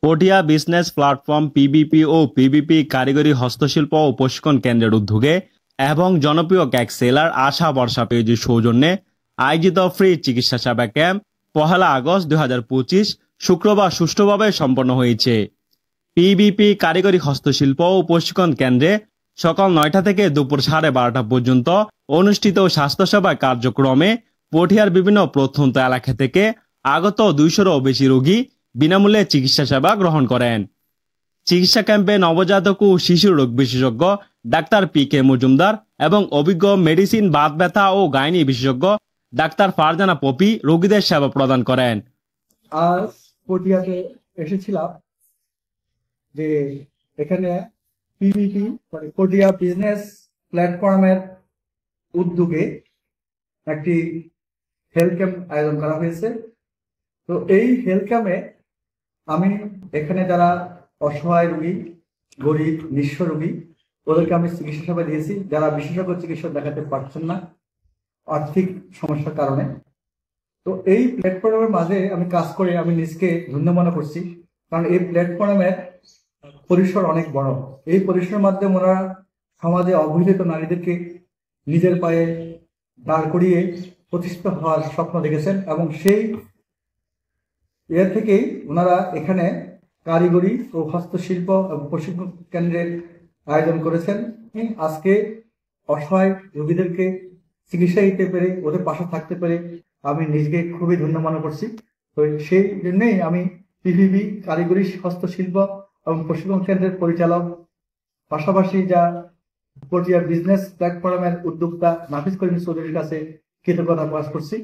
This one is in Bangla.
পটিয়া বিজনেস প্ল্যাটফর্ম পিবিপি ও পিবিপি কারিগরি হস্তশিল্প ও প্রশিক্ষণ কেন্দ্রের উদ্যোগে এবং জনপ্রিয় কেক সেলার আশা বর্ষা পেজের সৌজন্যে আয়োজিত ফ্রি চিকিৎসা সেবা ক্যাম্প 1 আগস্ট 2025 শুক্রবার সুষ্ঠুভাবে সম্পন্ন হয়েছে। পিবিপি কারিগরি হস্তশিল্প ও প্রশিক্ষণ কেন্দ্রে সকাল 9টা থেকে দুপুর 12:30 পর্যন্ত অনুষ্ঠিত স্বাস্থ্যসেবা কার্যক্রমে পটিয়ার বিভিন্ন প্রত্যন্ত এলাকা থেকে আগত 200-রও বেশি রোগী বিনামূল্যে চিকিৎসা সেবা গ্রহণ করেন। চিকিৎসা ক্যাম্পে নবজাতক ও শিশু রোগ বিশেষজ্ঞ ডাক্তার পি.কে. মজুমদার এবং অভিজ্ঞ মেডিসিন বাত ব্যথা ও গাইনি বিশেষজ্ঞ ডাক্তার ফারজানা পপি রোগীদের সেবা প্রদান করেন। আজ পটিয়াতে এসেছিলাম যে এখানে পিবিপি মানে পটিয়া বিজনেস প্ল্যাটফর্মের উদ্যোগে একটি হেলথ ক্যাম্প আয়োজন করা হয়েছে। তো এই হেলথ ক্যাম্পে আমি এখানে যারা অসহায় রোগী, গরিব, নিঃস্ব রোগী, ওদেরকে আমি চিকিৎসা সেবা দিয়েছি, যারা বিশেষজ্ঞ চিকিৎসক দেখাতে পারছেন না আর্থিক সমস্যার কারণে। তো এই প্ল্যাটফর্মের মাঝে আমি কাজ করে আমি নিজকে ধন্য মনে করছি, কারণ এই প্ল্যাটফর্মের পরিসর অনেক বড়। এই পরিসরের মাধ্যমে ওনারা সমাজে অবহেলিত নারীদেরকে নিজের পায়ে দাঁড় করিয়ে প্রতিষ্ঠিত হওয়ার স্বপ্ন দেখেছেন এবং সেই এর থেকেই ওনারা এখানে কারিগরি ও হস্তশিল্প এবং প্রশিক্ষণ কেন্দ্রের আয়োজন করেছেন। আজকে অসহায় রোগীদেরকে চিকিৎসা দিতে পেরে, ওদের পাশে থাকতে পেরে আমি নিজেকে খুবই ধন্য মনে করছি। তো সেই জন্যই আমি পিভিবি কারিগরি হস্তশিল্প এবং প্রশিক্ষণ কেন্দ্রের পরিচালক, পাশাপাশি যা পটিয়া বিজনেস প্ল্যাটফর্মের উদ্যোক্তা নাফিস করিম চৌধুরীর কাছে কৃতজ্ঞতা প্রকাশ করছি।